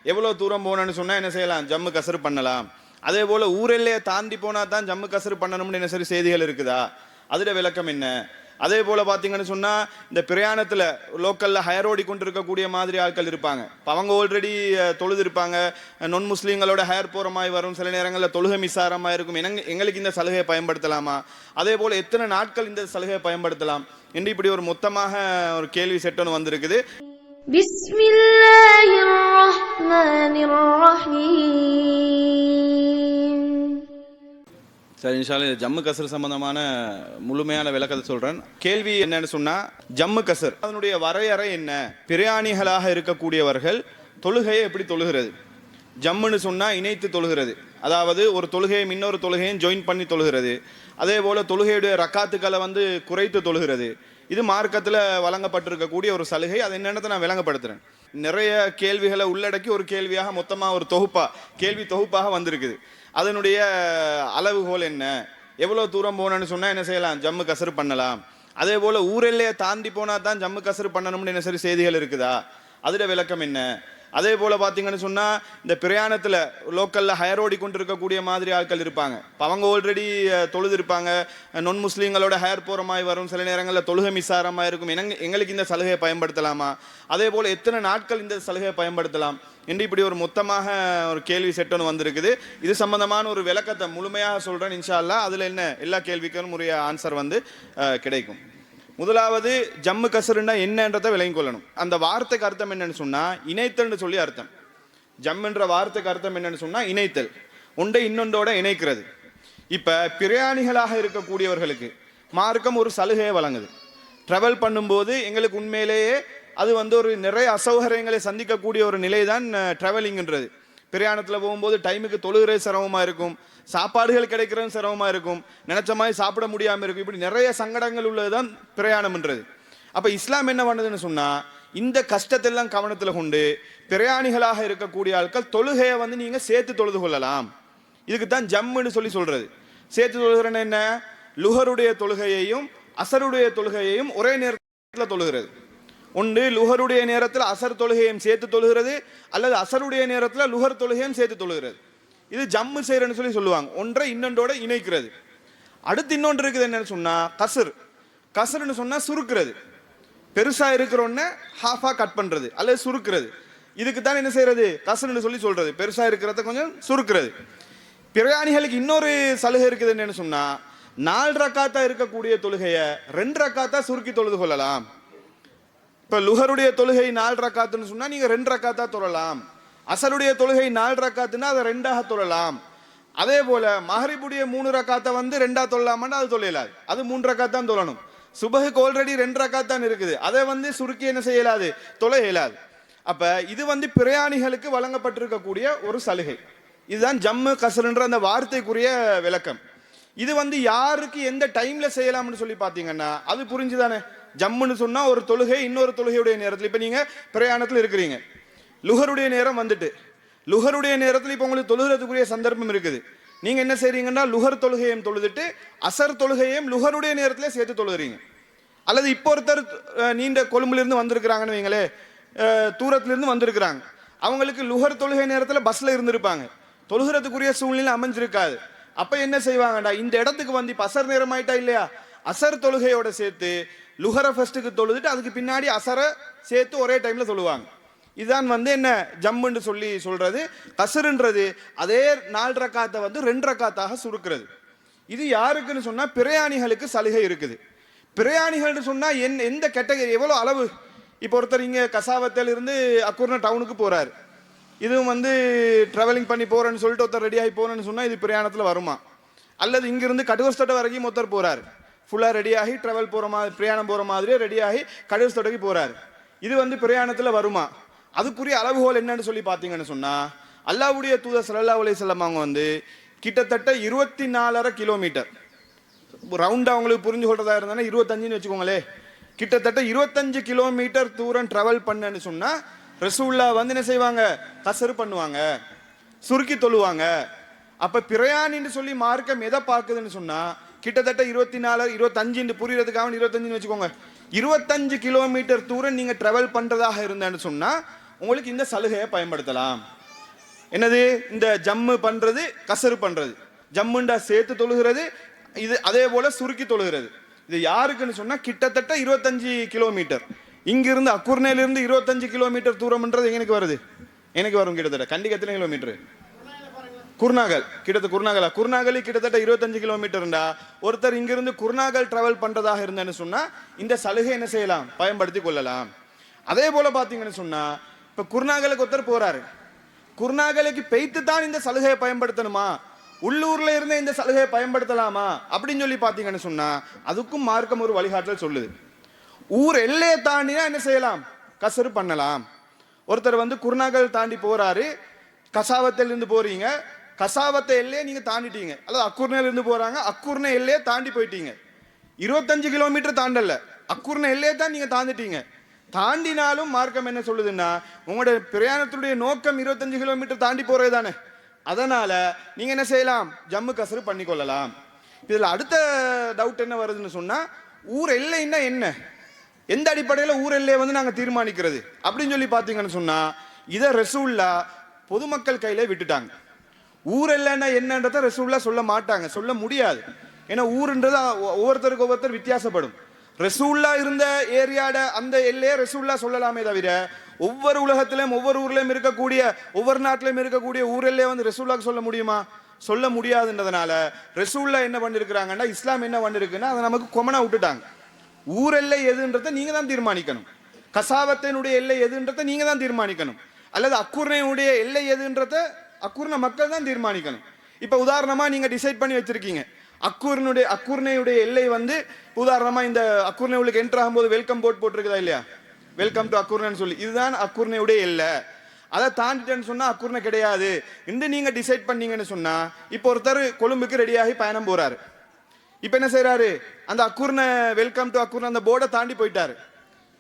எவ்வளோ தூரம் போகணும்னு சொன்னால் என்ன செய்யலாம், ஜம்மு கசரு பண்ணலாம். அதே போல் ஊரெல்லையை தாண்டி போனால் தான் ஜம்மு கசரு பண்ணணும்னு என்ன சரி செய்திகள் இருக்குதா, அதில் விளக்கம் என்ன? அதே போல் பார்த்தீங்கன்னு சொன்னால் இந்த பிரயாணத்தில் லோக்கலில் ஹயர் ஓடி கொண்டு இருக்கக்கூடிய மாதிரி ஆட்கள் இருப்பாங்க. இப்போ அவங்க ஆல்ரெடி தொழுது இருப்பாங்க. நான் முஸ்லீம்களோட ஹயர் போகிற மாதிரி வரும். சில நேரங்களில் தொழுகை மிஸ்ஸாரமாக இருக்கும். எங்களுக்கு இந்த சலுகையை பயன்படுத்தலாமா, அதே போல் எத்தனை நாட்கள் இந்த சலுகையை பயன்படுத்தலாம் என்று இப்படி ஒரு மொத்தமாக ஒரு கேள்வி செட்டொன்று வந்திருக்குது. பிஸ்மில்லாஹிர் ரஹ்மானிர் ரஹீம். சரி, இன்ஷால்லா ஜம்மு கசர் சம்பந்தமான முழுமையான விளக்கத்தை சொல்றேன். கேள்வி என்னன்னு சொன்னா, ஜம்மு கசர் அதனுடைய வரையறை என்ன? பிரயாணிகளாக இருக்கக்கூடியவர்கள் தொழுகையை எப்படி தொழுகிறது? ஜம்முன்னு சொன்னா இணைத்து தொழுகிறது, அதாவது ஒரு தொழுகையும் இன்னொரு தொழுகையும் ஜாயின் பண்ணி தொழுகிறது. அதே போல தொழுகையுடைய ரக்காத்துக்களை குறைத்து தொழுகிறது. இது மார்க்கத்தில் வழங்கப்பட்டிருக்கக்கூடிய ஒரு சலுகை. அது என்னென்னத்தை நான் விளங்கப்படுத்துறேன். நிறைய கேள்விகளை உள்ளடக்கி ஒரு கேள்வியாக மொத்தமாக ஒரு கேள்வி தொகுப்பாக வந்திருக்குது. அதனுடைய அளவுகோல் என்ன, எவ்வளோ தூரம் போகணும்னு சொன்னால் என்ன செய்யலாம், ஜம்மு கசரு பண்ணலாம். அதே போல் ஊரெல்லையை தாண்டி போனால் தான் ஜம்மு கசரு பண்ணணும்னு என்ன சரி செய்திகள் இருக்குதா, அதில் விளக்கம் என்ன? அதே போல் பார்த்தீங்கன்னு சொன்னால் இந்த பிரயாணத்தில் லோக்கலில் ஹயர் ஓடி கொண்டு இருக்கக்கூடிய மாதிரி ஆட்கள் இருப்பாங்க. இப்போ அவங்க ஆல்ரெடி தொழுது இருப்பாங்க. நான் முஸ்லீம்களோட ஹயர் போகிற மாதிரி வரும். சில நேரங்களில் தொழுகை மிஸ்ஸாரமாக இருக்கும். எங்களுக்கு இந்த சலுகையை பயன்படுத்தலாமா, அதே போல் எத்தனை நாட்கள் இந்த சலுகையை பயன்படுத்தலாம் என்று இப்படி ஒரு மொத்தமாக ஒரு கேள்வி செட்டொன்று வந்திருக்குது. இது சம்பந்தமான ஒரு விளக்கத்தை முழுமையாக சொல்கிறேன் இன்ஷா அல்லாஹ். அதில் என்ன எல்லா கேள்விக்கும் உரிய ஆன்சர் கிடைக்கும். முதலாவது ஜம்மு கசருன்னா என்னன்றதை விளங்கிக் கொள்ளணும். அந்த வார்த்தைக்கு அர்த்தம் என்னன்னு சொன்னா இணைத்தல்னு சொல்லி அர்த்தம். ஜம்முன்ற வார்த்தைக்கு அர்த்தம் என்னன்னு சொன்னா இணைத்தல், ஒன்றை இன்னொன்றோட இணைக்கிறது. இப்ப பிரயாணிகளாக இருக்கக்கூடியவர்களுக்கு மார்க்கம் ஒரு சலுகையை வழங்குது. டிராவல் பண்ணும்போது எங்களுக்கு உண்மையிலேயே அது ஒரு நிறைய அசௌகரியங்களை சந்திக்கக்கூடிய ஒரு நிலை தான் டிராவலிங்ன்றது. பிரயாணத்தில் போகும்போது டைமுக்கு தொழுகிறது சிரமமாக இருக்கும், சாப்பாடுகள் கிடைக்கிறது சிரமமாக இருக்கும், நினைச்ச மாதிரி சாப்பிட முடியாமல் இருக்கும். இப்படி நிறைய சங்கடங்கள் உள்ளதுதான் பிரயாணம்ன்றது. அப்போ இஸ்லாம் என்ன பண்ணுதுன்னு சொன்னால், இந்த கஷ்டத்தெல்லாம் கவனத்தில் கொண்டு பிரயாணிகளாக இருக்கக்கூடிய ஆட்கள் தொழுகையை நீங்கள் சேர்த்து தொழுது கொள்ளலாம். இதுக்கு தான் ஜம்முன்னு சொல்லி சொல்றது. சேர்த்து தொழுகிறேன்னு என்ன, லுஹருடைய தொழுகையையும் அசருடைய தொழுகையையும் ஒரே நேரத்தில் தொழுகிறது. ஒன்று லுஹருடைய நேரத்தில் அசர் தொழுகையும் சேர்த்து தொழுகிறது, அல்லது அசருடைய நேரத்தில் லுஹர் தொழுகையும் சேர்த்து தொழுகிறது. இது ஜம்மு செய்யறன்னு சொல்லி சொல்லுவாங்க. ஒன்றை இன்னொன்றோட இணைக்கிறது. அடுத்து இன்னொன்று இருக்குது என்னன்னு சொன்னா கசர்னு சொன்னா சுருக்கிறது. பெருசா இருக்கிறோன்னு ஹாஃபா கட் பண்றது அல்லது சுருக்கிறது. இதுக்கு தான் என்ன செய்யறது, கசர்னு சொல்லி சொல்றது. பெருசா இருக்கிறத கொஞ்சம் சுருக்கிறது. பிரயாணிகளுக்கு இன்னொரு சலுகை இருக்குது என்னன்னு சொன்னா, 4 ரக்காத்தா இருக்கக்கூடிய தொழுகையை 2 ரக்காத்தா சுருக்கி தொழுது கொள்ளலாம். இப்போ லுஹருடைய தொழுகை 4 ரக்காத்துன்னு சொன்னா நீங்க 2 ரக்காத்தா தொழலாம். அசருடைய தொழுகை 4 ரக்காத்துன்னா அதை 2ஆக தொழலாம். அதே போல மஹரிபுடைய 3 ரக்காத்தை 2ஆ தொழலாமான்னா அது தொழிலாது, அது 3 ரக்காத்தான் தொழணும். சுபஹுக்கு ஆல்ரெடி 2 ரக்காத்தான் இருக்குது, அதை சுருக்கி என்ன செய்யலாது, தொழ இயலாது. அப்ப இது பிரயாணிகளுக்கு வழங்கப்பட்டிருக்கக்கூடிய ஒரு சலுகை. இதுதான் ஜம்மு கசருன்ற அந்த வார்த்தைக்குரிய விளக்கம். இது யாருக்கு எந்த டைம்ல செய்யலாம்னு சொல்லி பாத்தீங்கன்னா அது புரிஞ்சுதானே. ஜம்முன்னு சொன்னா ஒரு தொழுகை இன்னொரு தொழுகையுடைய நேரத்தில், இப்ப நீங்க பிரயாணத்தில் இருக்கிறீங்க, லுஹருடைய நேரம் லுஹருடைய நேரத்தில் இப்ப உங்களுக்கு தொழுகிறதுக்குரிய சந்தர்ப்பம் இருக்குது. நீங்க என்ன செய்றீங்கன்னா லுஹர் தொழுகையும் தொழுதுட்டு அசர் தொழுகையும் லுஹருடைய நேரத்திலே சேர்த்து தொழுகிறீங்க. அல்லது இப்போ ஒருத்தர் நீண்ட கொழும்புல இருந்து வந்திருக்கிறாங்கன்னு வைங்களே, தூரத்துல இருந்து வந்திருக்கிறாங்க. அவங்களுக்கு லுஹர் தொழுகை நேரத்தில் பஸ்ல இருந்திருப்பாங்க, தொழுகிறதுக்குரிய சூழ்நிலை அமைஞ்சிருக்காது. அப்ப என்ன செய்வாங்கடா, இந்த இடத்துக்கு அசர் நேரம் ஆயிட்டா இல்லையா, அசர் தொழுகையோட சேர்த்து லுஹர ஃபர்ஸ்ட்டுக்கு தொழுதுட்டு அதுக்கு பின்னாடி அசரை சேர்த்து ஒரே டைம்ல தொழுவாங்க. இதுதான் என்ன ஜம்முன்னு சொல்லி சொல்றது. கசருன்றது அதே 4 ரக்காத்தை 2 ரக்காத்தாக சுருக்கிறது. இது யாருக்குன்னு சொன்னா பிரயாணிகளுக்கு சலுகை இருக்குது. பிரயாணிகள்னு சொன்னா எந்த கேட்டகரி, எவ்வளவு அளவு. இப்போ ஒருத்தர் இங்க கசாவத்தில் இருந்து அக்கூர்னா டவுனுக்கு போறாரு, இதுவும் டிராவலிங் பண்ணி போறேன்னு சொல்லிட்டு ஒருத்தர் ரெடி ஆகி போறேன்னு சொன்னா இது பிரயாணத்துல வருமா? அல்லது இங்கிருந்து கடுவஸ்தோட்ட வரைக்கும் ஒருத்தர் போறாரு, ஃபுல்லாக ரெடியாகி ட்ராவல் போகிற மாதிரி பிரயாணம் போகிற மாதிரியே ரெடியாகி கடல் தொடங்கி போகிறாரு, இது பிரயாணத்தில் வருமா? அதுக்குரிய அளவுகோல் என்னன்னு சொல்லி பார்த்தீங்கன்னு சொன்னால், அல்லாஹ்வுடைய தூதர் ஸல்லல்லாஹு அலைஹி வஸல்லம் அவங்க கிட்டத்தட்ட 24.5 கிலோமீட்டர், ரவுண்டாக அவங்களுக்கு புரிஞ்சு கொள்றதா இருந்தாங்கன்னா 25ன்னு வச்சுக்கோங்களே, கிட்டத்தட்ட 25 கிலோமீட்டர் தூரம் ட்ராவல் பண்ணன்னு சொன்னால் ரசூல்லா என்ன செய்வாங்க, கசரு பண்ணுவாங்க, சுருக்கி தொழுவாங்க. அப்போ பிரயாணின்னு சொல்லி மார்க்கம் எதை பார்க்குதுன்னு சொன்னால், கிட்டத்தட்ட 24 25 புரியறதுக்காக 25ன்னு வச்சுக்கோங்க, 25 கிலோமீட்டர் தூரம் நீங்க டிராவல் பண்றதாக இருந்தேன்னு சொன்னா உங்களுக்கு இந்த சலுகையை பயன்படுத்தலாம். என்னது? இந்த ஜம்மு பண்றது, கசரு பண்றது. ஜம்முண்டா சேர்த்து தொழுகிறது, இது அதே போல சுருக்கி தொழுகிறது. இது யாருக்குன்னு சொன்னா கிட்டத்தட்ட 25 கிலோமீட்டர். இங்கிருந்து அக்குர்னேலிருந்து 25 கிலோமீட்டர் தூரம்ன்றது எனக்கு வருது, எனக்கு வரும் கிட்டத்தட்ட. கண்டிக்கு எத்தனை கிலோமீட்டர்? குர்நாகல் கிட்டத்தட்ட குர்நாகலி கிட்டத்தட்ட 25 கிலோமீட்டர்ண்டா ஒருத்தர் இங்கிருந்து குர்நாகல் டிராவல் பண்றதாக இருந்தேன்னு சொன்னா இந்த சலுகை என்ன செய்யலாம்? பயன்படுத்தி கொள்ளலாம். அதே போல பாத்தீங்கன்னு சொன்னா இப்ப குர்நாகலுக்கு ஒருத்தர் போறாரு, குர்நாகலுக்கு பெய்த்து தான் இந்த சலுகையை பயன்படுத்தணுமா, உள்ளூர்ல இருந்த இந்த சலுகையை பயன்படுத்தலாமா அப்படின்னு சொல்லி பாத்தீங்கன்னு சொன்னா அதுக்கும் மார்க்கம் ஒரு வழிகாட்டல் சொல்லுது. ஊர் எல்லையை தாண்டினா என்ன செய்யலாம்? கசரு பண்ணலாம். ஒருத்தர் வந்து குர்நாகல் தாண்டி போறாரு, கசாவத்தில் இருந்து போறீங்க, கசாவத்தை எல்லையே நீங்க தாண்டிட்டீங்க, அல்லது அக்குர்னையில இருந்து போறாங்க, அக்குர்னை எல்லையே தாண்டி போயிட்டீங்க. 25 கிலோமீட்டர் தாண்டல, அக்குர்னை எல்லையே தான் நீங்க தாண்டிட்டீங்க. தாண்டினாலும் மார்க்கம் என்ன சொல்லுதுன்னா உங்களுடைய பிரயாணத்துடைய நோக்கம் 25 கிலோமீட்டர் தாண்டி போறது தானே, அதனால நீங்க என்ன செய்யலாம்? ஜம்மு கசரு பண்ணி கொள்ளலாம். இதுல அடுத்த டவுட் என்ன வருதுன்னு சொன்னா ஊர் எல்லைன்னா என்ன, எந்த அடிப்படையில் ஊர் எல்லையை வந்து நாங்க தீர்மானிக்கிறது அப்படின்னு சொல்லி பாத்தீங்கன்னு சொன்னா இதை ரசூல்லா பொதுமக்கள் கையில விட்டுட்டாங்க. ஊர் எல்லைன்னா என்னன்றத ரசூல்லா சொல்ல மாட்டாங்க, சொல்ல முடியாது. ஏன்னா ஊருன்றது ஒவ்வொருத்தருக்கு ஒவ்வொருத்தர் வித்தியாசப்படும். ரசூல்லா இருந்த ஏரியாட அந்த எல்லையை ரசூல்லா சொல்லலாமே தவிர ஒவ்வொரு உலகத்திலும் ஒவ்வொரு ஊர்லயும் இருக்கக்கூடிய ஒவ்வொரு நாட்டிலும் இருக்கக்கூடிய ஊர் எல்லையை வந்து ரசூல்லாக்கு சொல்ல முடியுமா? சொல்ல முடியாதுன்றதுனால ரசூல்லா என்ன பண்ணிருக்கிறாங்கன்னா, இஸ்லாம் என்ன பண்ணிருக்குன்னா அதை நமக்கு கொமனா விட்டுட்டாங்க. ஊர் எல்லை எதுன்றதை நீங்க தான் தீர்மானிக்கணும், கசாவத்தினுடைய எல்லை எதுன்றதை நீங்க தான் தீர்மானிக்கணும், அல்லது அக்குர்னையுடைய எல்லை எதுன்றத அக்குர்ன மக்கள் தான் தீர்மானிக்கணும். இப்ப உதாரணமா நீங்க டிசைட் பண்ணி வச்சிருக்கீங்க அக்குர்னையுடைய எல்லை வந்து உதாரணமா இந்த அக்குர்னை உள்ளுக்கு என்டர் ஆகும்போது வெல்கம் போர்ட் போட்டிருக்குதா இல்லையா, வெல்கம் டு அக்குர்னு சொல்லி, இதுதான் அக்குர்னையுடைய எல்லை. அதை தாண்டிட்டேன்னு சொன்னா அக்குர்னை கிடையாது என்று நீங்க டிசைட் பண்ணீங்கன்னு சொன்னா இப்போ ஒருத்தர் கொழும்புக்கு ரெடியாகி பயணம் போறாரு. இப்ப என்ன செய்யறாரு? அந்த அக்குர்னை வெல்கம் டு அக்குர்னை அந்த போர்டை தாண்டி போயிட்டாரு.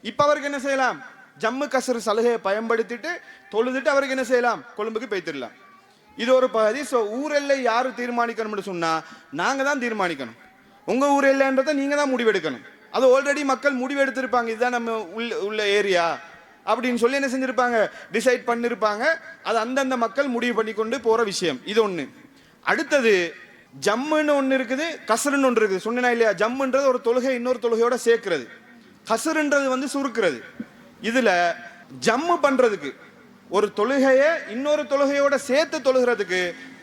இப்ப அவருக்கு என்ன செய்யலாம்? ஜம்மு கசரு சலுகையை பயன்படுத்திட்டு தொழுதுட்டு அவருக்கு என்ன செய்யலாம்? கொழும்புக்கு போய்த்திடலாம். இது ஒரு பகுதி. ஸோ ஊர் எல்லை யாரு தீர்மானிக்கணும்னு சொன்னா நாங்க தான் தீர்மானிக்கணும். உங்க ஊர் எல்லைன்றதை நீங்க தான் முடிவெடுக்கணும். அது ஆல்ரெடி மக்கள் முடிவெடுத்திருப்பாங்க, இதுதான் நம்ம உள்ள ஏரியா அப்படின்னு சொல்லி என்ன செஞ்சிருப்பாங்க? டிசைட் பண்ணிருப்பாங்க. அது அந்தந்த மக்கள் முடிவு பண்ணி கொண்டு போற விஷயம். இது ஒண்ணு. அடுத்தது ஜம்முன்னு ஒண்ணு இருக்குது, கசருன்னு ஒன்று இருக்குது. சொன்னா இல்லையா? ஜம்முன்றது ஒரு தொழுகை இன்னொரு தொழுகையோட சேர்க்கிறது, கசருன்றது வந்து சுருக்கிறது. இதுல ஜம்மு பண்றதுக்கு ஒரு தொழுகையை இன்னொரு தொழுகையோட சேர்த்து தொழுகிறதுக்கு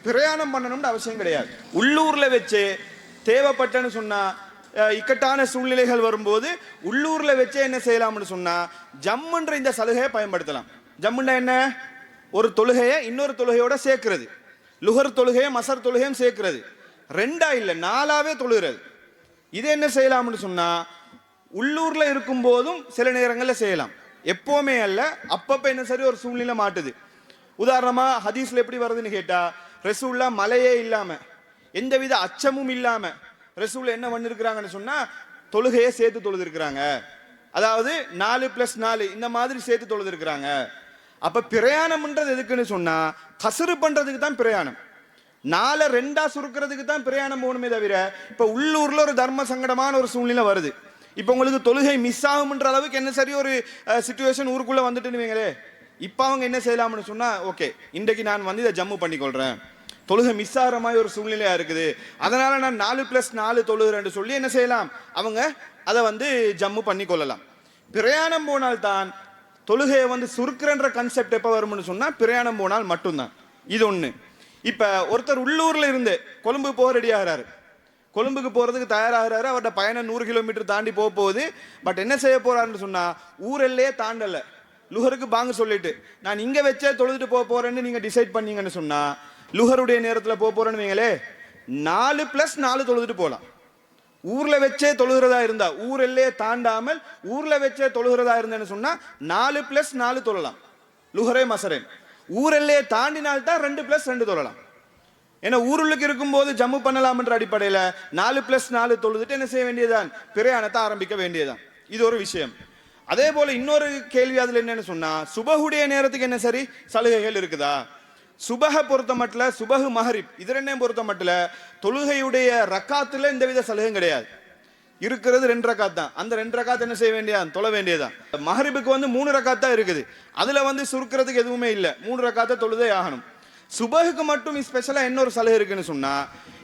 பிரயாணம் பண்ணணும்னு அவசியம் கிடையாது. உள்ளூர்ல வச்சு தேவைப்பட்டன்னு சொன்னா இக்கட்டான சூழ்நிலைகள் வரும்போது உள்ளூர்ல வச்சே என்ன செய்யலாம்னு சொன்னா ஜம்முன்ற இந்த சலுகையை பயன்படுத்தலாம். ஜம்முன்னா என்ன? ஒரு தொழுகையை இன்னொரு தொழுகையோட சேர்க்கிறது. லுஹர் தொழுகையை மசர் தொழுகையும் சேர்க்கிறது. ரெண்டா இல்ல, நாலாவே தொழுகிறது. இது என்ன செய்யலாம்னு சொன்னா உள்ளூர்ல இருக்கும் போதும் சில நேரங்கள்ல செய்யலாம், எப்பவுமே அல்ல. அப்பப்ப என்ன சரி ஒரு சூழ்நிலை மாட்டுது. உதாரணமா ஹதீஸ்ல எப்படி வருதுன்னு கேட்டா ரசூல்லா மலையே இல்லாம எந்தவித அச்சமும் இல்லாம ரசூல் என்ன பண்ணிருக்கிறாங்கன்னு சொன்னா தொழுகையை சேர்த்து தொழுது இருக்கிறாங்க. அதாவது 4+4 இந்த மாதிரி சேர்த்து தொழுது இருக்கிறாங்க. அப்ப பிரயாணம்ன்றது எதுக்குன்னு சொன்னா கசரு பண்றதுக்கு தான் பிரயாணம். 4 2 சுருக்கிறதுக்கு தான் பிரயாணம் போகணுமே தவிர இப்ப உள்ளூர்ல ஒரு தர்ம சங்கடமான ஒரு சூழ்நிலை வருது, இப்ப உங்களுக்கு தொழுகை மிஸ் ஆகும்ன்ற அளவுக்கு என்ன சரி ஒரு சிச்சுவேஷன் ஊருக்குள்ள வந்துட்டுன்னு வைங்களே, இப்ப அவங்க என்ன செய்யலாம்னு சொன்னா ஓகே இன்றைக்கு நான் வந்து இதை ஜம்மு பண்ணிக்கொள்றேன், தொழுகை மிஸ் ஆகிற மாதிரி ஒரு சூழ்நிலையா இருக்குது, அதனால நான் 4+4 தொழுகிறேன்னு சொல்லி என்ன செய்யலாம்? அவங்க அதை வந்து ஜம்மு பண்ணி கொள்ளலாம். பிரயாணம் போனால் தான் தொழுகையை வந்து சுருக்குறன்ற கன்செப்ட் எப்ப வரும்னு சொன்னா பிரயாணம் போனால் மட்டும்தான். இது ஒண்ணு. இப்ப ஒருத்தர் உள்ளூர்ல இருந்து கொழும்பு போக ரெடி ஆகிறாரு, கொழும்புக்கு போறதுக்கு தயாராகிறாரு, அவரோட பயணம் 100 கிலோமீட்டர் தாண்டி போக போகுது. பட் என்ன செய்ய போறாருன்னு சொன்னா ஊரெல்லையே தாண்டல, லுஹருக்கு பாங்க சொல்லிட்டு நான் இங்க வச்சே தொழுதுட்டு போக போறேன்னு நீங்க டிசைட் பண்ணீங்கன்னு சொன்னா லுஹருடைய நேரத்துல போக போறேன்னு வைங்களே 4+4 தொழுதுட்டு போகலாம். ஊர்ல வச்சே தொழுகிறதா இருந்தா ஊர் எல்லையே தாண்டாமல் ஊர்ல வச்சே தொழுகிறதா இருந்தேன்னு சொன்னா 4+4 தொழலாம் லுஹரே மசரேன். ஊர் எல்லையே தாண்டினால்தான் 2+2 தொழலாம். ஏன்னா ஊருளுக்கு இருக்கும் போது ஜம்மு பண்ணலாம் என்ற அடிப்படையில 4+4 தொழுதுட்டு என்ன செய்ய வேண்டியதான்? பிரயாணத்தை ஆரம்பிக்க வேண்டியதான். இது ஒரு விஷயம். அதே போல இன்னொரு கேள்வி அதுல என்னன்னு சொன்னா சுபஹுடைய நேரத்துக்கு என்ன சரி சலுகைகள் இருக்குதா? சுபஹ பொறுத்த மட்டும் சுபஹு மஹரிப் இது ரெண்டையும் பொறுத்த மட்டும் தொழுகையுடைய ரக்காத்துல எந்தவித சலுகையும் கிடையாது. இருக்கிறது 2 ரக்காத் தான். அந்த 2 ரக்காத் என்ன செய்ய வேண்டியதான், தொழ வேண்டியதான். மஹரிபுக்கு வந்து 3 ரக்காத் தான் இருக்குது. அதுல வந்து சுருக்கிறதுக்கு எதுவுமே இல்லை, 3 ரக்காத்தை தொழுதே ஆகணும். சுபஹுக்கு மட்டும் ஸ்பெஷலா என்ன ஒரு சலுகை இருக்குன்னு சொன்னா,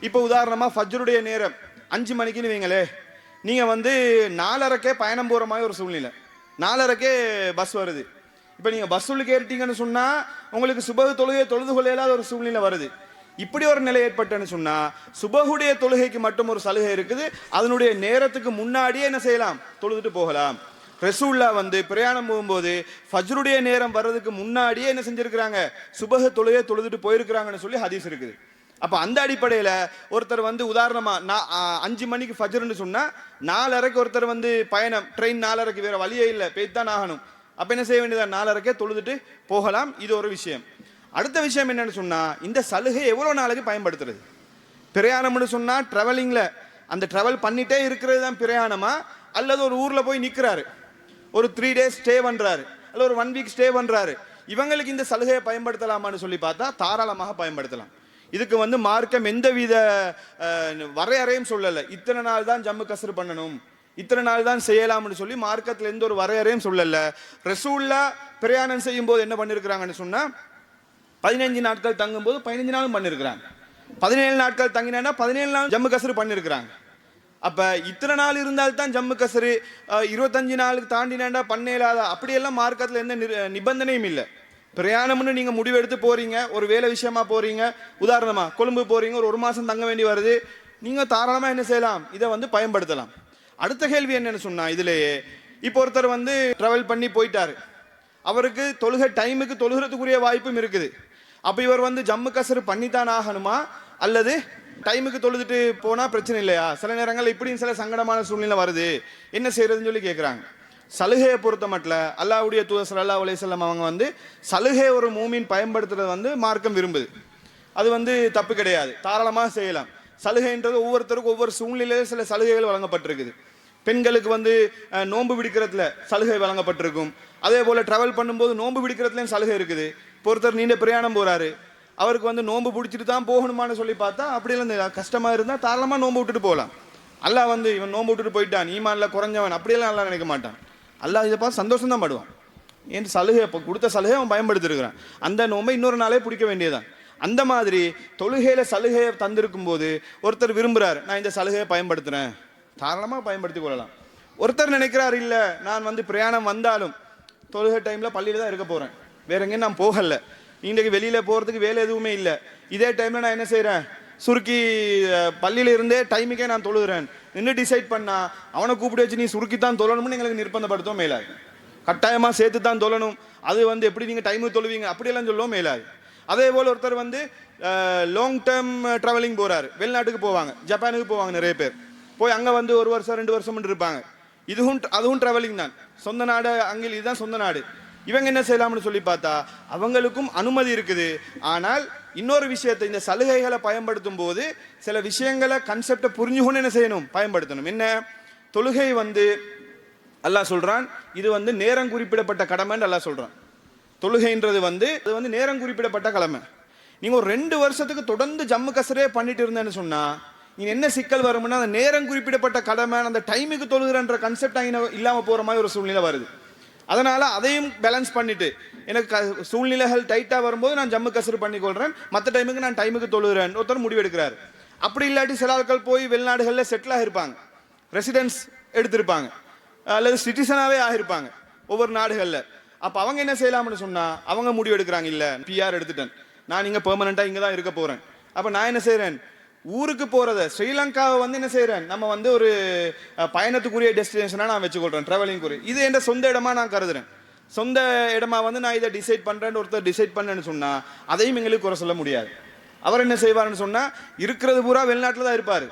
இப்போ உதாரணமா ஃபஜ்ருடைய நேரம் 5 மணிக்குன்னு வைங்களே, நீங்க வந்து 4:30க்கே பயணம் போற மாதிரி ஒரு சூழ்நிலை, 4:30க்கே பஸ் வருது. இப்போ நீங்க பஸ்ஸுக்கு ஏறிட்டீங்கன்னு சொன்னா உங்களுக்கு சுபஹு தொழுகையை தொழுது கொள்ள இயலாத ஒரு சூழ்நிலை வருது. இப்படி ஒரு நிலை ஏற்பட்டுன்னு சொன்னா சுபஹுடைய தொழுகைக்கு மட்டும் ஒரு சலுகை இருக்குது. அதனுடைய நேரத்துக்கு முன்னாடியே என்ன செய்யலாம், தொழுதுட்டு போகலாம். ரசூல்லா வந்து பிரயாணம் போகும்போது ஃபஜ்ருடைய நேரம் வர்றதுக்கு முன்னாடியே என்ன செஞ்சிருக்கிறாங்க, சுபஹ தொழுகையை தொழுதுட்டு போயிருக்கிறாங்கன்னு சொல்லி ஹதீஸ் இருக்குது. அப்ப அந்த அடிப்படையில ஒருத்தர் வந்து உதாரணமா 5 மணிக்கு ஃபஜ்ர்னு சொன்னா 4:30க்கு ஒருத்தர் வந்து பயணம், ட்ரெயின் 4:30க்கு, வேற வழியே இல்லை, போய்தான் ஆகணும். அப்ப என்ன செய்ய வேண்டியதா, 4:30க்கே தொழுதுட்டு போகலாம். இது ஒரு விஷயம். அடுத்த விஷயம் என்னன்னு சொன்னா, இந்த சலுகை எவ்வளவு நாளைக்கு பயன்படுத்துறது. பிரயாணம்னு சொன்னா டிராவலிங்ல அந்த டிராவல் பண்ணிட்டே இருக்கிறது தான் பிரயாணமா, அல்லது ஒரு ஊர்ல போய் நிக்கிறாரு, ஒரு 3 days ஸ்டே பண்றாரு, அல்ல ஒரு 1 week ஸ்டே பண்றாரு, இவங்களுக்கு இந்த சலுகையை பயன்படுத்தலாமான்னு சொல்லி பார்த்தா தாராளமாக பயன்படுத்தலாம். இதுக்கு வந்து மார்க்கம் எந்தவித வரையறையும் சொல்லலை. இத்தனை நாள் தான் ஜம்மு கஸ்ர் பண்ணணும், இத்தனை நாள் தான் செய்யலாம்னு சொல்லி மார்க்கத்தில் எந்த ஒரு வரையறையும் சொல்லல. ரசூல்லா பிரயாணம் செய்யும் போது என்ன பண்ணிருக்கிறாங்கன்னு சொன்னா 15 நாட்கள் தங்கும் போது 15 நாளும் பண்ணிருக்கிறாங்க, 17 நாட்கள் தங்கினா 17 நாள் ஜம்மு கஸ்ர் பண்ணிருக்கிறாங்க. அப்ப இத்தனை நாள் இருந்தால் தான் ஜம்மு கஸ்ரு, 25 நாளுக்கு தாண்டினா பண்ணேலாத, அப்படியெல்லாம் மார்க்கத்தில் எந்த நிபந்தனையும் இல்லை. பிரயாணம்னு நீங்க முடிவெடுத்து போறீங்க, ஒரு வேலை விஷயமா போறீங்க, உதாரணமா கொழும்பு போறீங்க, ஒரு மாசம் தங்க வேண்டி வருது, நீங்க தாராளமா என்ன செய்யலாம், இதை வந்து பயன்படுத்தலாம். அடுத்த கேள்வி என்னன்னு சொன்னா, இதுலயே இப்போ ஒருத்தர் வந்து டிராவல் பண்ணி போயிட்டாரு, அவருக்கு தொழுகை டைமுக்கு தொழுகிறதுக்குரிய வாய்ப்பும் இருக்குது. அப்ப இவர் வந்து ஜம்மு கஸ்ர் பண்ணித்தான் ஆகணுமா, அல்லது டைமுக்கு தொழுதுட்டு போனா பிரச்சனை இல்லையா? சில நேரங்கள் இப்படியும் சில சங்கடமான சூழ்நிலை வருது, என்ன செய்யறதுன்னு சொல்லி கேட்குறாங்க. சலுகையை பொறுத்த மட்டும் அல்லாஹ்வுடைய தூதர் ஸல்லல்லாஹு அலைஹி வஸல்லம் அவங்க வந்து சலுகை ஒரு மூமின் பயன்படுத்துறது வந்து மார்க்கம் விரும்புது. அது வந்து தப்பு கிடையாது, தாராளமாக செய்யலாம். சலுகைன்றது ஒவ்வொருத்தருக்கும் ஒவ்வொரு சூழ்நிலையில் சில சலுகைகள் வழங்கப்பட்டிருக்குது. பெண்களுக்கு வந்து நோன்பு பிடிக்கிறதுல சலுகை வழங்கப்பட்டிருக்கும். அதே போல டிராவல் பண்ணும்போது நோன்பு பிடிக்கிறதுலையும் சலுகை இருக்குது. இப்போ ஒருத்தர் நீண்ட பிரயாணம் போறாரு, அவருக்கு வந்து நோன்பு பிடிச்சிட்டு தான் போகணுமான்னு சொல்லி பார்த்தா அப்படியெல்லாம் கஷ்டமா இருந்தால் தாராளமாக நோன்பு விட்டுட்டு போகலாம். அல்லாஹ் வந்து இவன் நோன்பு விட்டுட்டு போயிட்டான், ஈமான்ல குறைஞ்சவன், அப்படியெல்லாம் நல்லா நினைக்க மாட்டான். அல்லாஹ் இதை பார்த்து சந்தோஷம் தான் படுவான். ஏன் சலுகை, இப்போ கொடுத்த சலுகை அவன் பயன்படுத்திருக்கிறான், அந்த நோன்பை இன்னொரு நாளே பிடிக்க வேண்டியதான். அந்த மாதிரி தொழுகையில சலுகையை தந்திருக்கும் போது ஒருத்தர் விரும்புறாரு, நான் இந்த சலுகையை பயன்படுத்துறேன், தாராளமாக பயன்படுத்தி கொள்ளலாம். ஒருத்தர் நினைக்கிறார், இல்லை நான் வந்து பிரயாணம் வந்தாலும் தொழுகை டைம்ல பள்ளியில தான் இருக்க போறேன், வேற எங்கேயும் நான் போகல, இன்றைக்கு வெளியில போறதுக்கு வேலை எதுவுமே இல்லை, இதே டைம்ல நான் என்ன செய்யறேன், சுருக்கி பள்ளியில இருந்தே டைமுக்கே நான் தொழுகிறேன் இன்னும் டிசைட் பண்ணா அவனை கூப்பிட்டு வச்சு நீ சுருக்கித்தான் தொழணும்னு எங்களுக்கு நிர்பந்தப்படுத்தவும் மேலாது. கட்டாயமா சேர்த்து தான் தொழணும், அது வந்து எப்படி நீங்க டைமுக்கு தொழுவீங்க அப்படியெல்லாம் சொல்லவும் மேலாது. அதே போல் ஒருத்தர் வந்து லாங் டேர்ம் ட்ராவலிங் போறாரு, வெளிநாட்டுக்கு போவாங்க, ஜப்பானுக்கு போவாங்க, நிறைய பேர் போய் அங்கே வந்து 1 வருஷம் 2 வருஷம் இருப்பாங்க. அதுவும் ட்ராவலிங் தான், சொந்த நாடு அங்கே, இதுதான் சொந்த நாடு. இவங்க என்ன செய்யலாம்னு சொல்லி பார்த்தா அவங்களுக்கும் அனுமதி இருக்குது. ஆனால் இன்னொரு விஷயத்தை, இந்த சலுகைகளை பயன்படுத்தும் போது சில விஷயங்களை கன்செப்டை புரிஞ்சுக்கொண்டு என்ன செய்யணும், பயன்படுத்தணும். என்ன, தொழுகை வந்து அல்லாஹ் சொல்றான், இது வந்து நேரம் குறிப்பிடப்பட்ட கடமைன்னு அல்லாஹ் சொல்றான். தொழுகைன்றது வந்து அது வந்து நேரம் குறிப்பிடப்பட்ட கடமை. நீங்க ஒரு 2 வருஷத்துக்கு தொடர்ந்து ஜம்மு கஸ்ரே பண்ணிட்டு இருந்தேன்னு சொன்னா நீங்க என்ன சிக்கல் வரும்னா, அந்த நேரம் குறிப்பிடப்பட்ட கடமை, அந்த டைமுக்கு தொழுகிறன்ற கன்செப்ட் இல்லாம போற மாதிரி ஒரு சூழ்நிலை வருது. அதனால அதையும் பேலன்ஸ் பண்ணிட்டு, எனக்கு சூழ்நிலைகள் டைட்டா வரும்போது நான் ஜம்மு கஸ்ர் பண்ணிக்கொள்றேன், மற்ற டைமுக்கு நான் டைமுக்கு தொழுகிறேன் ஒருத்தர் முடிவு எடுக்கிறாரு. அப்படி இல்லாட்டி சில ஆட்கள் போய் வெளிநாடுகளில் செட்டில் ஆகிருப்பாங்க, ரெசிடென்ஸ் எடுத்திருப்பாங்க, அல்லது சிட்டிசனாகவே ஆகிருப்பாங்க ஒவ்வொரு நாடுகளில். அப்போ அவங்க என்ன செய்யலாம்னு சொன்னா, அவங்க முடிவு எடுக்கிறாங்க, இல்லை பிஆர் எடுத்துட்டேன், நான் இங்கே பெர்மனண்டா இங்கே தான் இருக்க போறேன். அப்போ நான் என்ன செய்யறேன், ஊருக்கு போறத, ஸ்ரீலங்காவை வந்து என்ன செய்யறேன், நம்ம வந்து ஒரு பயணத்துக்குரிய டெஸ்டினேஷனா நான் வச்சுக்கொள்றேன், டிராவலிங் குறி, இது என் சொந்த இடமா நான் கருதுறேன். சொந்த இடமா வந்து நான் இதை டிசைட் பண்றேன்னு ஒருத்தர் டிசைட் பண்ணேன்னு சொன்னா அதையும் எங்களுக்கு குறை சொல்ல முடியாது. அவர் என்ன செய்வார்னு சொன்னா, இருக்கிறது பூரா வெளிநாட்டில் தான் இருப்பாரு,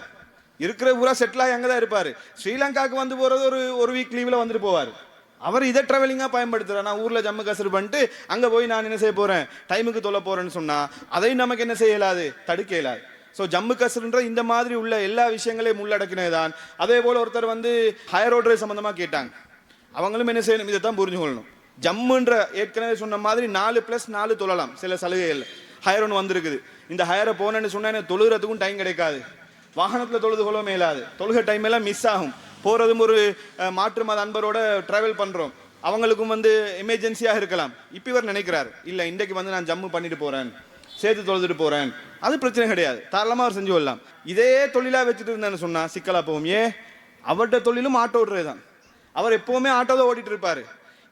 இருக்கிறது பூரா செட்டில் ஆகி அங்கே தான் இருப்பாரு. ஸ்ரீலங்காவுக்கு வந்து போறது ஒரு வீக் லீவ்ல வந்துட்டு போவார். அவர் இதை டிராவலிங்கா பயன்படுத்துறார். நான் ஊர்ல ஜம்மு கஸ்ர் பண்ணிட்டு அங்க போய் நான் என்ன செய்ய போறேன், டைமுக்கு தொல்ல போறேன்னு சொன்னா அதையும் நமக்கு என்ன செய்ய இயலாது, தடுக்க இயலாது. ஸோ ஜம்மு கஸ்ர்ன்ற இந்த மாதிரி உள்ள எல்லா விஷயங்களையும் உள்ளடக்கினதுதான். அதே போல ஒருத்தர் வந்து ஹையர் ஆர்டர் சம்பந்தமா கேட்டாங்க, அவங்களும் என்ன செய்யணும், இதை தான் புரிஞ்சுக்கொள்ளணும். ஜம்முன்ற ஏற்கனவே சொன்ன மாதிரி 4+4 தொழலாம், சில சலுகைகள் ஹையர் ஒன்று வந்திருக்குது. இந்த ஹையரை போனேன்னு சொன்னா எனக்கு தொழுகிறதுக்கும் டைம் கிடைக்காது, வாகனத்தில் தொழுது கொள்ள மேலாது, தொழுகை டைம் எல்லாம் மிஸ் ஆகும், போகிறதும் ஒரு மாற்று மத அன்பரோட ட்ராவல் பண்ணுறோம், அவங்களுக்கும் வந்து எமர்ஜென்சியாக இருக்கலாம். இப்போ இவர் நினைக்கிறார், இல்லை இன்றைக்கு வந்து நான் ஜம்மு பண்ணிட்டு போகிறேன், சேர்த்து தொழுதுட்டு போகிறேன், அது பிரச்சனை கிடையாது, தாராளமாக அவர் செஞ்சு கொள்ளலாம். இதே தொழிலாக வச்சுட்டு இருந்தேன்னு சொன்னால் சிக்கலாக போகும். அவர்கிட்ட தொழிலும் ஆட்டோ ஓடுறது தான். அவர் எப்போவுமே ஆட்டோ தான் ஓட்டிட்டு இருப்பார்.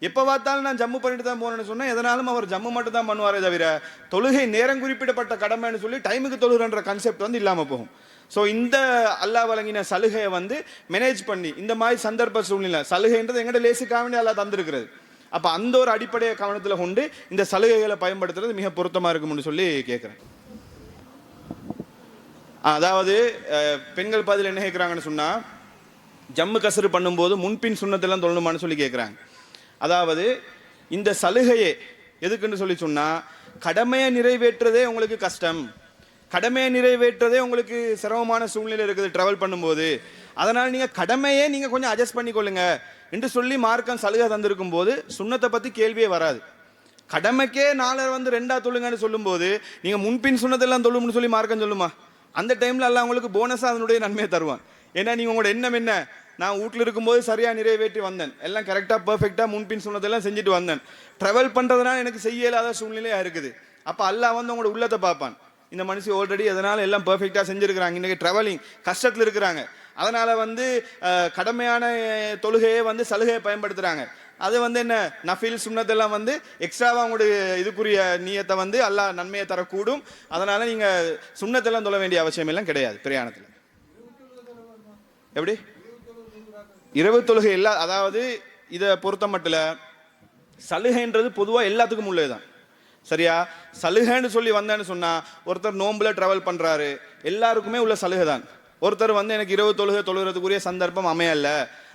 எப்போ பார்த்தாலும் நான் ஜம்மு பண்ணிட்டு தான் போனேன்னு சொன்னால் எதனாலும் அவர் ஜம்மு மட்டும் தான் பண்ணுவாரே தவிர தொழுகை நேரம் குறிப்பிடப்பட்ட கடமைன்னு சொல்லி டைமுக்கு தொழுகிறன்ற கான்செப்ட் வந்து இல்லாமல் போகும். ஸோ இந்த அல்லாஹ் வழங்கின சலுகையை வந்து மேனேஜ் பண்ணி இந்த மாதிரி சந்தர்ப்ப சூழ்நிலை, சலுகைன்றது எங்கள்கிட்ட லேசுக்காக வேண்டிய அல்லாஹ் தந்திருக்கிறது. அப்போ அந்த ஒரு அடிப்படையை கவனத்தில் கொண்டு இந்த சலுகைகளை பயன்படுத்துறது மிக பொருத்தமாக இருக்கும்னு சொல்லி கேட்குறேன். அதாவது பெண்கள் பதில் என்ன கேட்குறாங்கன்னு சொன்னால், ஜம்மு கசரு பண்ணும்போது முன்பின் சுண்ணத்தெல்லாம் தொழணுமான்னு சொல்லி கேட்குறாங்க. அதாவது இந்த சலுகையே எதுக்குன்னு சொல்லி சொன்னால், கடமையை நிறைவேற்றுறதே உங்களுக்கு கஷ்டம், கடமையை நிறைவேற்றதே உங்களுக்கு சிரமமான சூழ்நிலை இருக்குது ட்ராவல் பண்ணும்போது, அதனால் நீங்கள் கடமையே நீங்கள் கொஞ்சம் அட்ஜஸ்ட் பண்ணிக்கொள்ளுங்க என்று சொல்லி மார்க்கம் சலுகை தந்திருக்கும் போது சுண்ணத்தை பற்றி கேள்வியே வராது. கடமைக்கே நாளர் வந்து ரெண்டா தொழுங்கன்னு சொல்லும்போது நீங்கள் முன்பின் சுண்ணத்தெல்லாம் தொழும்னு சொல்லி மார்க்கம் சொல்லுமா? அந்த டைமில் எல்லாம் உங்களுக்கு போனஸாக அதனுடைய நன்மையை தருவான். ஏன்னா நீங்கள் உங்களோட எண்ணம் என்ன, நான் வீட்டில் இருக்கும்போது சரியாக நிறைவேற்றி வந்தேன், எல்லாம் கரெக்டாக பர்ஃபெக்டாக முன்பின் சொன்னதெல்லாம் செஞ்சுட்டு வந்தேன், ட்ராவல் பண்ணுறதுனால எனக்கு செய்ய இயலாத சூழ்நிலையாக இருக்குது. அப்போ அல்லாஹ் வந்து உங்களோட உள்ளத்தை பார்ப்பான், இந்த மனுஷன் ஆல்ரெடி அதனால் எல்லாம் பர்ஃபெக்டாக செஞ்சுருக்கிறாங்க, இன்றைக்கி ட்ராவலிங் கஷ்டத்தில் இருக்கிறாங்க, அதனால் வந்து கடமையான தொழுகையை வந்து சலுகையை பயன்படுத்துகிறாங்க, அது வந்து என்ன நஃபில் சுன்னத்தெல்லாம் வந்து எக்ஸ்ட்ராவாக உங்களுடைய இதுக்குரிய நீயத்தை வந்து அல்லாஹ் நன்மையை தரக்கூடும். அதனால் நீங்கள் சுன்னத்தெல்லாம் தொழ வேண்டிய அவசியம் எல்லாம் கிடையாது பிரயாணத்தில். எப்படி இரவு தொழுகை எல்லா, அதாவது இதை பொறுத்த மட்டும் சலுகைன்றது பொதுவாக எல்லாத்துக்கும் உள்ளதுதான். சரியா, சலுகைன்னு சொல்லி வந்தேன்னு சொன்னால், ஒருத்தர் நோம்பில் ட்ராவல் பண்ணுறாரு, எல்லாருக்குமே உள்ள சலுகை தான். ஒருத்தர் வந்து எனக்கு இரவு தொழுகை தொழுகிறதுக்குரிய சந்தர்ப்பம் அமையல,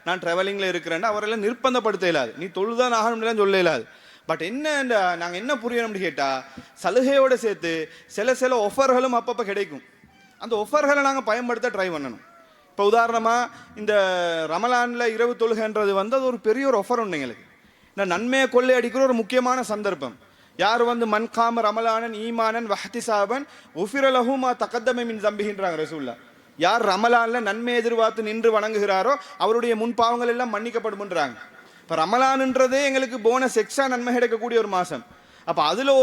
நான் ட்ராவலிங்கில் இருக்கிறேன்னா அவரெல்லாம் நிர்பந்தப்படுத்த இயலாது, நீ தொழுதான் ஆகணும்லாம் சொல்ல இயலாது. பட் என்ன நாங்கள் என்ன புரியணும்னு கேட்டால், சலுகையோடு சேர்த்து சில ஆஃபர்களும் அப்பப்போ கிடைக்கும். அந்த ஆஃபர்களை நாங்கள் பயன்படுத்த ட்ரை பண்ணணும். இப்போ உதாரணமாக இந்த ரமலானில் இரவு தொழுகைன்றது வந்து அது ஒரு பெரிய ஒரு ஆஃபர் உண்டு எங்களுக்கு. இந்த நன்மையை கொள்ளை அடிக்கிற ஒரு முக்கியமான சந்தர்ப்பம். யார் வந்து மன்காம ரமலானன் ஈமானன் வஹ்திசாபன் உஃபிரலஹுமா தகத்தமே மின் தம்பிகின்றாங்க ரசூல்லா. யார் ரமலானில் நன்மை எதிர்பார்த்து நின்று வணங்குகிறாரோ அவருடைய முன் பாவங்கள் எல்லாம் மன்னிக்கப்படும்ன்றாங்க. இப்போ ரமலான்ன்றதே எங்களுக்கு போனஸ் எக்ஸ்ட்ரா நன்மை கிடைக்கக்கூடிய ஒரு மாதம். அப்போ அதில்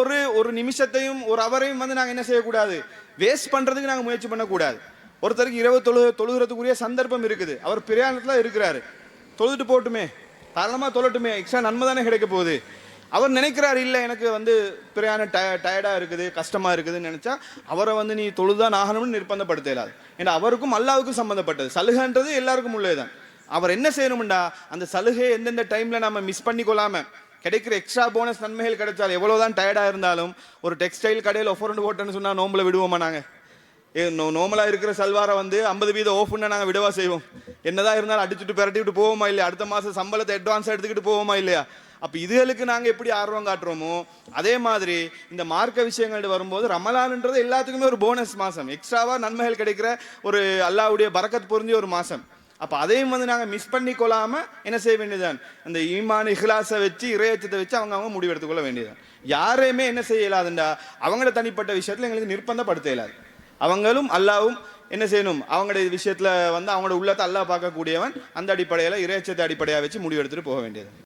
ஒரு நிமிஷத்தையும் ஒரு அவரையும் வந்து நாங்கள் என்ன செய்யக்கூடாது, வேஸ்ட் பண்ணுறதுக்கு நாங்கள் முயற்சி பண்ணக்கூடாது. ஒருத்தருக்கு இரவு தொழுகிறதுக்குரிய சந்தர்ப்பம் இருக்குது, அவர் பிரயாணத்தில் இருக்கிறாரு, தொழுதுட்டு போட்டுமே, தாராளமாக தொழட்டுமே, எக்ஸ்ட்ரா நன்மை தானே கிடைக்க போகுது. அவர் நினைக்கிறார், இல்லை எனக்கு வந்து பிரயாணம் டயர்டாக இருக்குது, கஷ்டமாக இருக்குதுன்னு நினச்சா அவரை வந்து நீ தொழுதான் ஆகணும்னு நிர்பந்தப்படுத்த இயலாது. ஏன்னா அவருக்கும் அல்லாவுக்கும் சம்மந்தப்பட்டது, சலுகைன்றது எல்லாருக்கும் உள்ளதுதான். அவர் என்ன செய்யணும்டா, அந்த சலுகையை எந்தெந்த டைமில் நம்ம மிஸ் பண்ணிக்கொள்ளாமல் கிடைக்கிற எக்ஸ்ட்ரா போனஸ் நன்மைகள் கிடைச்சாலும் எவ்வளோதான் டயர்டாக இருந்தாலும், ஒரு டெக்ஸ்டைல் கடையில் ஆஃபர் போட்டேன்னு சொன்னால் நோம்பில் விடுவோமா? நாங்கள் நோமலாக இருக்கிற சல்வாரை வந்து 50% ஆஃப்னா நாங்கள் விடவா செய்வோம்? என்னதான் இருந்தாலும் அடிச்சுட்டு பிரட்டிவிட்டு போவோமா இல்லையா? அடுத்த மாதம் சம்பளத்தை அட்வான்ஸாக எடுத்துக்கிட்டு போவோமா இல்லையா? அப்போ இதுகளுக்கு நாங்கள் எப்படி ஆர்வம் காட்டுறோமோ அதே மாதிரி இந்த மார்க்க விஷயங்கள் வரும்போது ரமலான்ன்றது எல்லாத்துக்குமே ஒரு போனஸ் மாதம், எக்ஸ்ட்ராவாக நன்மைகள் கிடைக்கிற ஒரு அல்லாஹ்வுடைய பரக்கத் பொருந்திய ஒரு மாதம். அப்போ அதையும் வந்து நாங்கள் மிஸ் பண்ணி கொள்ளாமல் என்ன செய்ய வேண்டியதான், அந்த ஈமான் இஹ்லாஸை வச்சு இறையச்சத்தை வச்சு அவங்க முடிவு எடுத்துக்கொள்ள வேண்டியதான். யாரையுமே என்ன செய்ய இயலாதுண்டா, அவங்களோட தனிப்பட்ட விஷயத்தில் எங்களுக்கு நிர்பந்தப்படுத்த இயலாது. அவங்களும் அல்லாவும் என்ன செய்யணும், அவங்களுடைய விஷயத்தில் வந்து அவங்களோட உள்ளத்தை அல்லாஹ் பார்க்கக்கூடியவன், அந்த அடிப்படையில் இறையச்சத்தை அடிப்படையாக வச்சு முடிவு எடுத்துகிட்டு போக வேண்டியது.